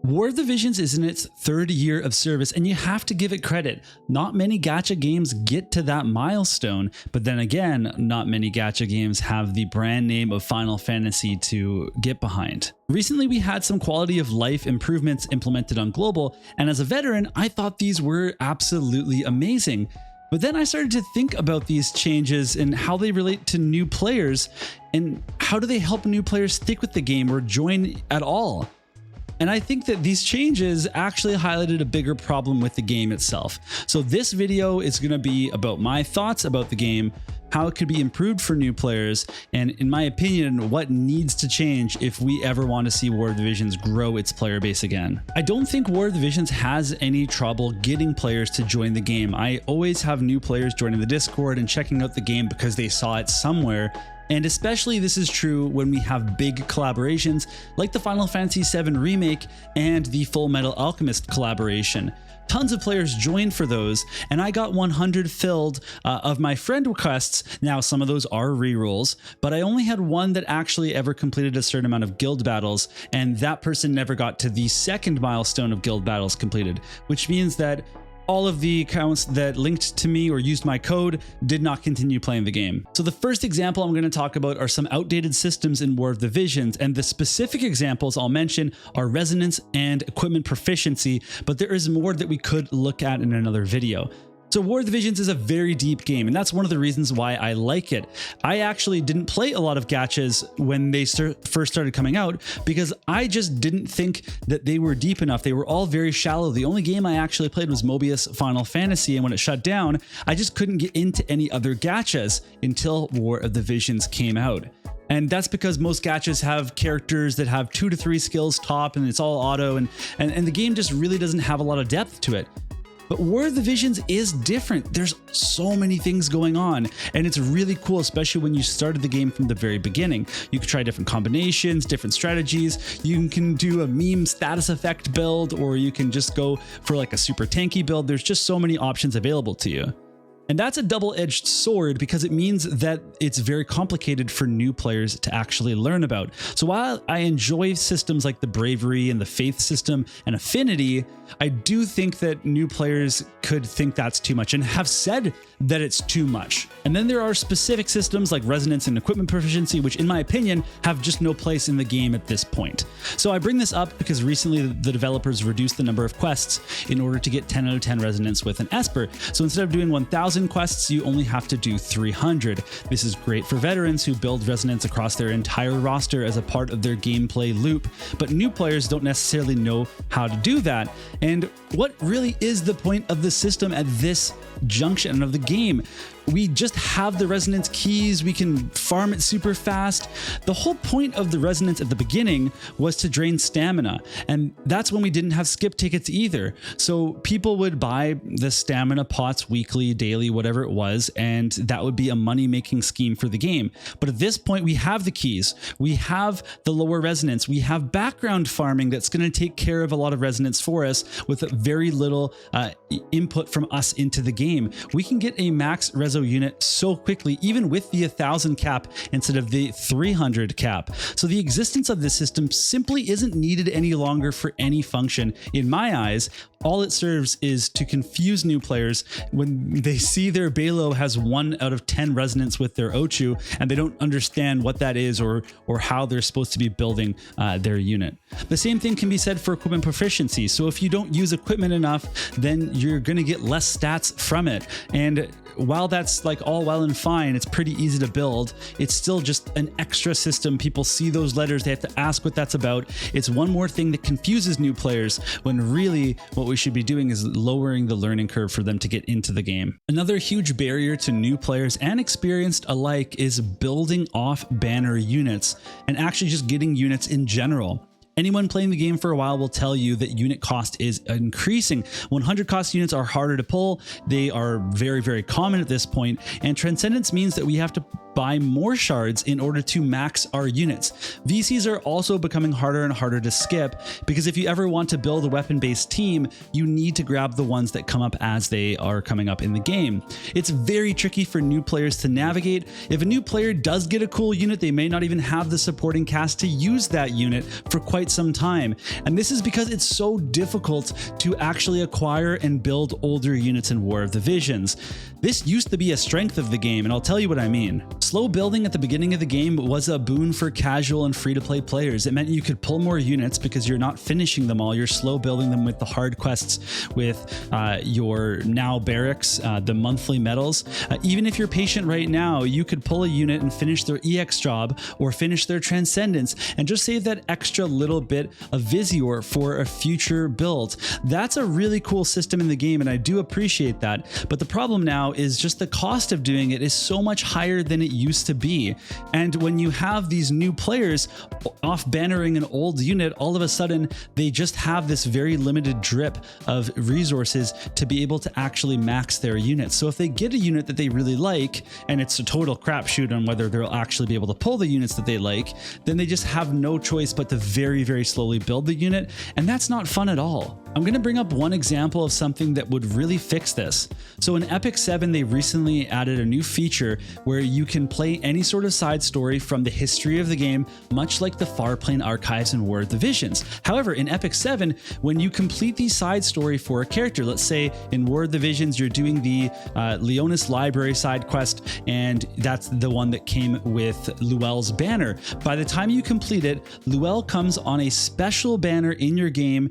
War of the Visions is in its third year of service, and you have to give it credit. Not many gacha games get to that milestone, but then again, not many gacha games have the brand name of Final Fantasy to get behind. Recently, we had some quality of life improvements implemented on global, and as a veteran, I thought these were absolutely amazing. But then I started to think about these changes and how they relate to new players, and how do they help new players stick with the game or join at all? And I think that these changes actually highlighted a bigger problem with the game itself. So this video is going to be about my thoughts about the game, how it could be improved for new players, and in my opinion, what needs to change if we ever want to see War of the Visions grow its player base again. I don't think War of the Visions has any trouble getting players to join the game. I always have new players joining the Discord and checking out the game because they saw it somewhere. And especially this is true when we have big collaborations like the Final Fantasy VII Remake and the Full Metal Alchemist collaboration. Tons of players joined for those, and I got 100 filled of my friend requests. Now, some of those are rerolls, but I only had one that actually ever completed a certain amount of guild battles, and that person never got to the second milestone of guild battles completed, which means that all of the accounts that linked to me or used my code did not continue playing the game. So the first example I'm going to talk about are some outdated systems in War of the Visions, and the specific examples I'll mention are resonance and equipment proficiency, but there is more that we could look at in another video. So War of the Visions is a very deep game, and that's one of the reasons why I like it. I actually didn't play a lot of gachas when they first started coming out because I just didn't think that they were deep enough. They were all very shallow. The only game I actually played was Mobius Final Fantasy, and when it shut down, I just couldn't get into any other gachas until War of the Visions came out. And that's because most gachas have characters that have 2 to 3 skills top, and it's all auto, and the game just really doesn't have a lot of depth to it. But War of the Visions is different. There's so many things going on, and it's really cool, especially when you started the game from the very beginning. You can try different combinations, different strategies. You can do a meme status effect build, or you can just go for like a super tanky build. There's just so many options available to you. And that's a double-edged sword because it means that it's very complicated for new players to actually learn about. So while I enjoy systems like the Bravery and the Faith system and Affinity, I do think that new players could think that's too much and have said that it's too much. And then there are specific systems like Resonance and Equipment Proficiency, which in my opinion have just no place in the game at this point. So I bring this up because recently the developers reduced the number of quests in order to get 10 out of 10 Resonance with an Esper. So instead of doing 1,000 quests, you only have to do 300. This is great for veterans who build Resonance across their entire roster as a part of their gameplay loop, but new players don't necessarily know how to do that. And what really is the point of the system at this junction of the game? We just have the Resonance keys, we can farm it super fast. The whole point of the Resonance at the beginning was to drain stamina, and that's when we didn't have skip tickets either. So people would buy the stamina pots weekly, daily, whatever it was, and that would be a money-making scheme for the game. But at this point, we have the keys, we have the lower Resonance, we have background farming that's going to take care of a lot of Resonance for us with very little input from us into the game. We can get a max Reso unit so quickly, even with the 1,000 cap instead of the 300 cap. So the existence of this system simply isn't needed any longer for any function. In my eyes, all it serves is to confuse new players when they see their Balo has 1 out of 10 Resonance with their Ochu, and they don't understand what that is or how they're supposed to be building their unit. The same thing can be said for equipment proficiency. So if you don't use equipment enough, then you're going to get less stats from it. And while that's like all well and fine, it's pretty easy to build, it's still just an extra system. People see those letters, they have to ask what that's about. It's one more thing that confuses new players when really what we should be doing is lowering the learning curve for them to get into the game. Another huge barrier to new players and experienced alike is building off banner units and actually just getting units in general. Anyone playing the game for a while will tell you that unit cost is increasing. 100 cost units are harder to pull. They are very, very common at this point, and Transcendence means that we have to buy more shards in order to max our units. VCs are also becoming harder and harder to skip because if you ever want to build a weapon-based team, you need to grab the ones that come up as they are coming up in the game. It's very tricky for new players to navigate. If a new player does get a cool unit, they may not even have the supporting cast to use that unit for quite quite some time. And this is because it's so difficult to actually acquire and build older units in War of the Visions. This used to be a strength of the game, and I'll tell you what I mean. Slow building at the beginning of the game was a boon for casual and free-to-play players. It meant you could pull more units because you're not finishing them all. You're slow building them with the hard quests, with your now barracks, the monthly medals. Even if you're patient right now, you could pull a unit and finish their EX job or finish their Transcendence and just save that extra little bit of Visior for a future build. That's a really cool system in the game, and I do appreciate that. But the problem now is just the cost of doing it is so much higher than it used to be. And when you have these new players off bannering an old unit, all of a sudden they just have this very limited drip of resources to be able to actually max their units. So if they get a unit that they really like, and it's a total crapshoot on whether they'll actually be able to pull the units that they like, then they just have no choice but to very, very slowly build the unit. And that's not fun at all. I'm going to bring up one example of something that would really fix this. So in Epic 7, they recently added a new feature where you can play any sort of side story from the history of the game, much like the Farplane Archives and War of the Visions. However, in Epic 7, when you complete the side story for a character, let's say in War of the Visions, you're doing the Leonis Library side quest, and that's the one that came with Luelle's banner. By the time you complete it, Luelle comes on a special banner in your game,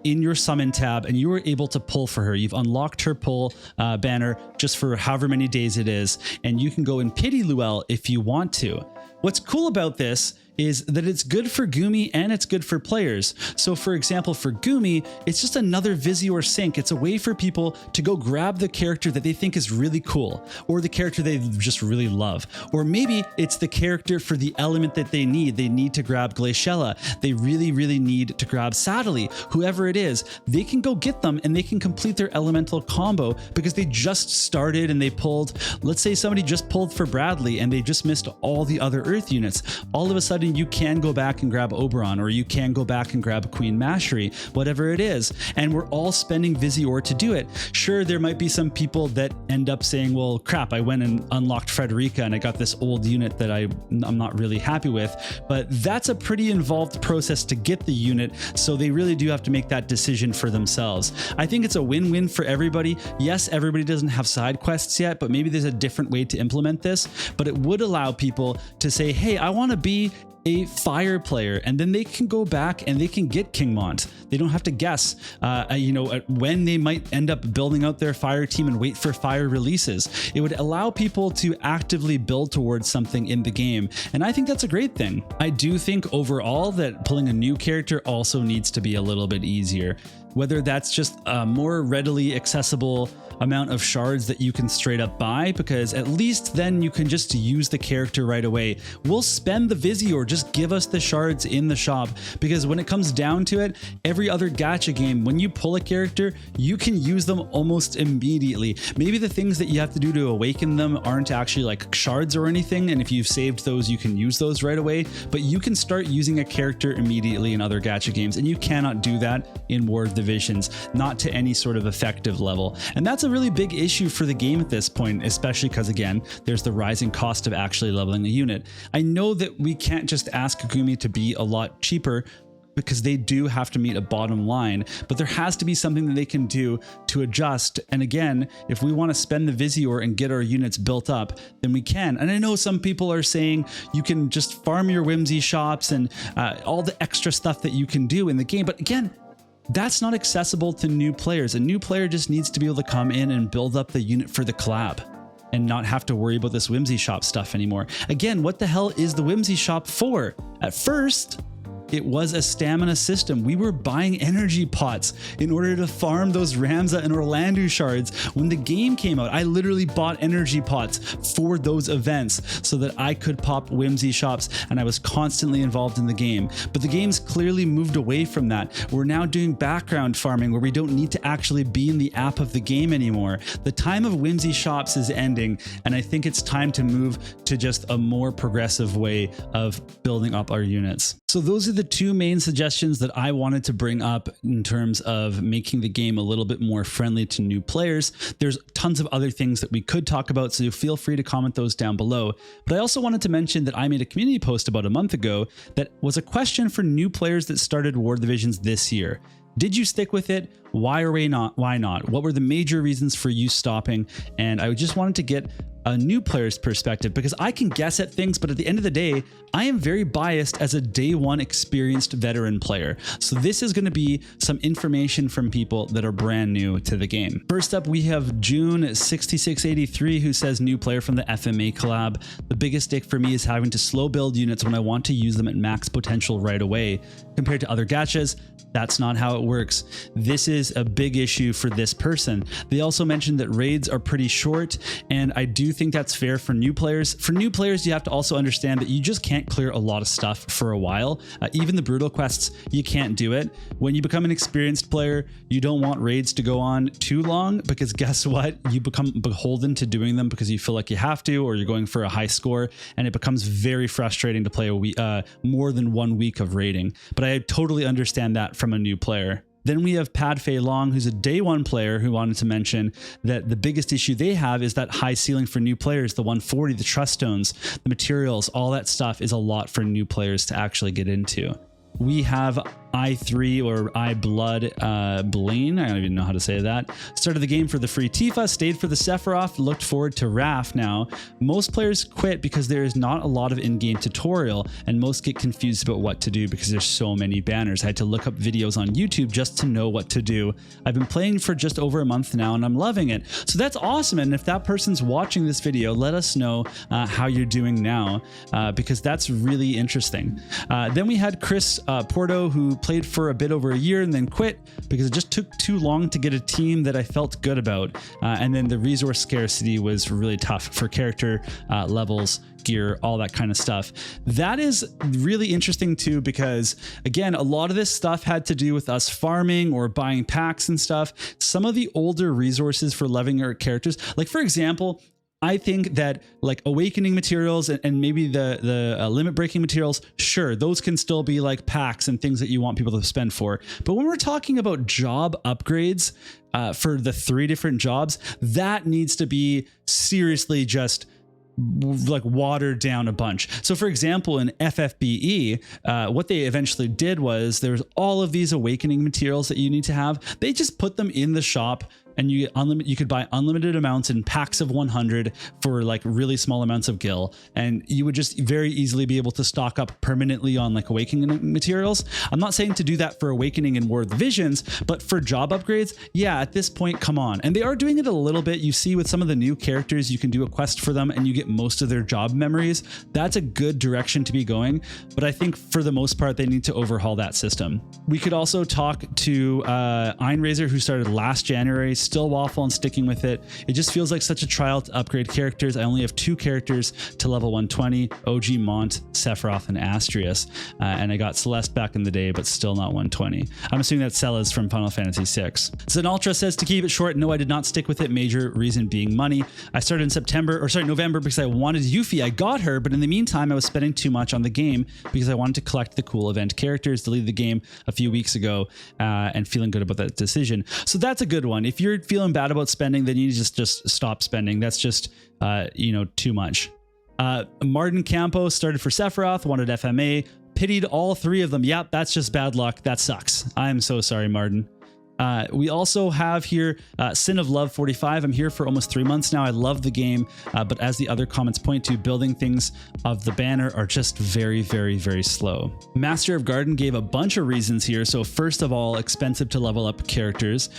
in your summon tab, and you are able to pull for her. You've unlocked her pull banner just for however many days it is, and you can go and pity Luelle if you want to. What's cool about this is that it's good for Gumi and it's good for players. So for example, for Gumi, it's just another Visior sync. It's a way for people to go grab the character that they think is really cool, or the character they just really love. Or maybe it's the character for the element that they need. They need to grab Glaciella. They really, really need to grab Sadly. Whoever it is, they can go get them and they can complete their elemental combo because they just started and they pulled, let's say somebody just pulled for Bradley and they just missed all the other Earth units. All of a sudden, you can go back and grab Oberon, or you can go back and grab Queen Mashery, whatever it is. And we're all spending Visior to do it. Sure, there might be some people that end up saying, well, crap, I went and unlocked Frederica and I got this old unit that I'm not really happy with. But that's a pretty involved process to get the unit, so they really do have to make that decision for themselves. I think it's a win-win for everybody. Yes, everybody doesn't have side quests yet, but maybe there's a different way to implement this. But it would allow people to say, hey, I want to be a fire player, and then they can go back and they can get Kingmont. They don't have to guess, when they might end up building out their fire team and wait for fire releases. It would allow people to actively build towards something in the game, and I think that's a great thing. I do think overall that pulling a new character also needs to be a little bit easier, whether that's just a more readily accessible amount of shards that you can straight up buy, because at least then you can just use the character right away. We'll spend the Visior, just give us the shards in the shop, because when it comes down to it, every other gacha game, when you pull a character, you can use them almost immediately. Maybe the things that you have to do to awaken them aren't actually like shards or anything, and if you've saved those, you can use those right away, but you can start using a character immediately in other gacha games, and you cannot do that in War of the Visions, not to any sort of effective level. And that's a really big issue for the game at this point, especially because, again, there's the rising cost of actually leveling a unit. I know that we can't just ask Gumi to be a lot cheaper, because they do have to meet a bottom line, but there has to be something that they can do to adjust. And again, if we want to spend the Visior and get our units built up, then we can. And I know some people are saying you can just farm your Whimsy shops and all the extra stuff that you can do in the game, but again, that's not accessible to new players. A new player just needs to be able to come in and build up the unit for the collab and not have to worry about this Whimsy shop stuff anymore. Again, what the hell is the Whimsy shop for? At first, it was a stamina system. We were buying energy pots in order to farm those Ramza and Orlando shards. When the game came out, I literally bought energy pots for those events so that I could pop Whimsy shops, and I was constantly involved in the game. But the game's clearly moved away from that. We're now doing background farming where we don't need to actually be in the app of the game anymore. The time of Whimsy shops is ending, and I think it's time to move to just a more progressive way of building up our units. So those are the two main suggestions that I wanted to bring up in terms of making the game a little bit more friendly to new players. There's tons of other things that we could talk about, so feel free to comment those down below. But I also wanted to mention that I made a community post about a month ago that was a question for new players that started War Divisions this year. Did you stick with it? Why or why not? What were the major reasons for you stopping? And I just wanted to get a new player's perspective, because I can guess at things, but at the end of the day, I am very biased as a day one experienced veteran player. So this is going to be some information from people that are brand new to the game. First up, we have June 6683, who says new player from the FMA collab. The biggest stick for me is having to slow build units when I want to use them at max potential right away. Compared to other gachas, that's not how it works. This is a big issue for this person. They also mentioned that raids are pretty short, and I do think that's fair for new players. For new players, you have to also understand that you just can't clear a lot of stuff for a while. Even the brutal quests, you can't do it. When you become an experienced player, you don't want raids to go on too long, because guess what? You become beholden to doing them because you feel like you have to, or you're going for a high score, and it becomes very frustrating to play more than 1 week of raiding. But I totally understand that from a new player. Then we have Pad Fei Long, who's a day one player, who wanted to mention that the biggest issue they have is that high ceiling for new players, the 140, the trust stones, the materials, all that stuff is a lot for new players to actually get into. We have I3 or I Blood Blaine, I don't even know how to say that. Started the game for the free Tifa, stayed for the Sephiroth, looked forward to Raph now. Most players quit because there is not a lot of in-game tutorial, and most get confused about what to do because there's so many banners. I had to look up videos on YouTube just to know what to do. I've been playing for just over a month now and I'm loving it. So that's awesome, and if that person's watching this video, let us know how you're doing now, because that's really interesting. Then we had Chris Porto, who played for a bit over a year and then quit because it just took too long to get a team that I felt good about. And then the resource scarcity was really tough for character levels, gear, all that kind of stuff. That is really interesting too, because again, a lot of this stuff had to do with us farming or buying packs and stuff. Some of the older resources for leveling our characters, like for example, I think that like awakening materials and maybe the limit breaking materials, sure, those can still be like packs and things that you want people to spend for. But when we're talking about job upgrades for the 3 different jobs, that needs to be seriously just like watered down a bunch. So for example, in FFBE, what they eventually did was there's all of these awakening materials that you need to have. They just put them in the shop, and you could buy unlimited amounts in packs of 100 for like really small amounts of gil, and you would just very easily be able to stock up permanently on like awakening materials. I'm not saying to do that for awakening in War of the Visions, but for job upgrades, yeah, at this point, come on. And they are doing it a little bit. You see with some of the new characters, you can do a quest for them and you get most of their job memories. That's a good direction to be going, but I think for the most part, they need to overhaul that system. We could also talk to Einrazor, who started last January, still waffle and sticking with it. It just feels like such a trial to upgrade characters. I only have 2 characters to level 120, OG Mont, Sephiroth, and Astrius. And I got Celeste back in the day, but still not 120. I'm assuming that's Cella's from Final Fantasy VI. Zenultra says, to keep it short, no, I did not stick with it. Major reason being money. I started in November because I wanted Yuffie. I got her, but in the meantime, I was spending too much on the game because I wanted to collect the cool event characters. Deleted the game a few weeks ago and feeling good about that decision. So that's a good one. If you're feeling bad about spending, then you just stop spending. That's just too much. Martin Campo started for Sephiroth, wanted FMA, pitied all 3 of them. Yep, that's just bad luck. That sucks. I'm so sorry, Martin. We also have here Sin of Love 45. I'm here for almost 3 months now. I love the game, but as the other comments point to, building things of the banner are just very, very, very slow. Master of Garden gave a bunch of reasons here. So first of all, expensive to level up characters.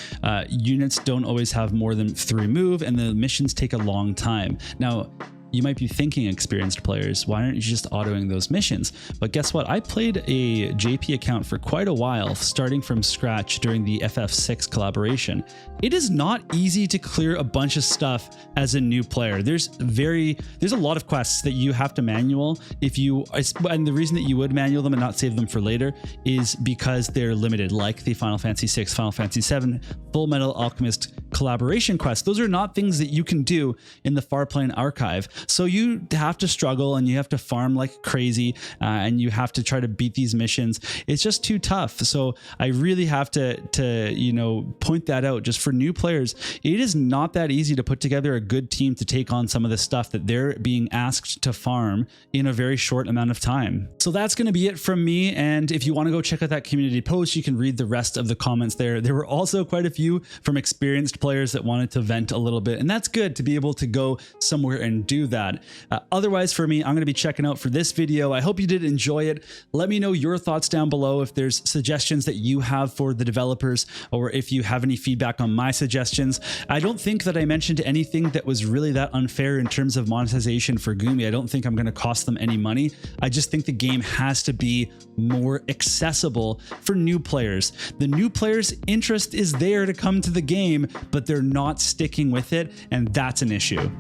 Units don't always have more than 3 move, and the missions take a long time. Now, you might be thinking, experienced players, why aren't you just autoing those missions? But guess what? I played a JP account for quite a while, starting from scratch during the FF6 collaboration. It is not easy to clear a bunch of stuff as a new player. There's a lot of quests that you have to manual. And the reason that you would manual them and not save them for later is because they're limited, like the Final Fantasy VI, Final Fantasy VII, Full Metal Alchemist collaboration quests. Those are not things that you can do in the Farplane archive. So you have to struggle and you have to farm like crazy, and you have to try to beat these missions. It's just too tough. So I really have to you know, point that out just for new players. It is not that easy to put together a good team to take on some of the stuff that they're being asked to farm in a very short amount of time. So that's going to be it from me. And if you want to go check out that community post, you can read the rest of the comments there. There were also quite a few from experienced players that wanted to vent a little bit, and that's good to be able to go somewhere and do that. Otherwise, for me, I'm going to be checking out for this video. I hope you did enjoy it. Let me know your thoughts down below if there's suggestions that you have for the developers, or if you have any feedback on my suggestions. I don't think that I mentioned anything that was really that unfair in terms of monetization for Gumi. I don't think I'm going to cost them any money. I just think the game has to be more accessible for new players. The new players' interest is there to come to the game, but they're not sticking with it, and that's an issue.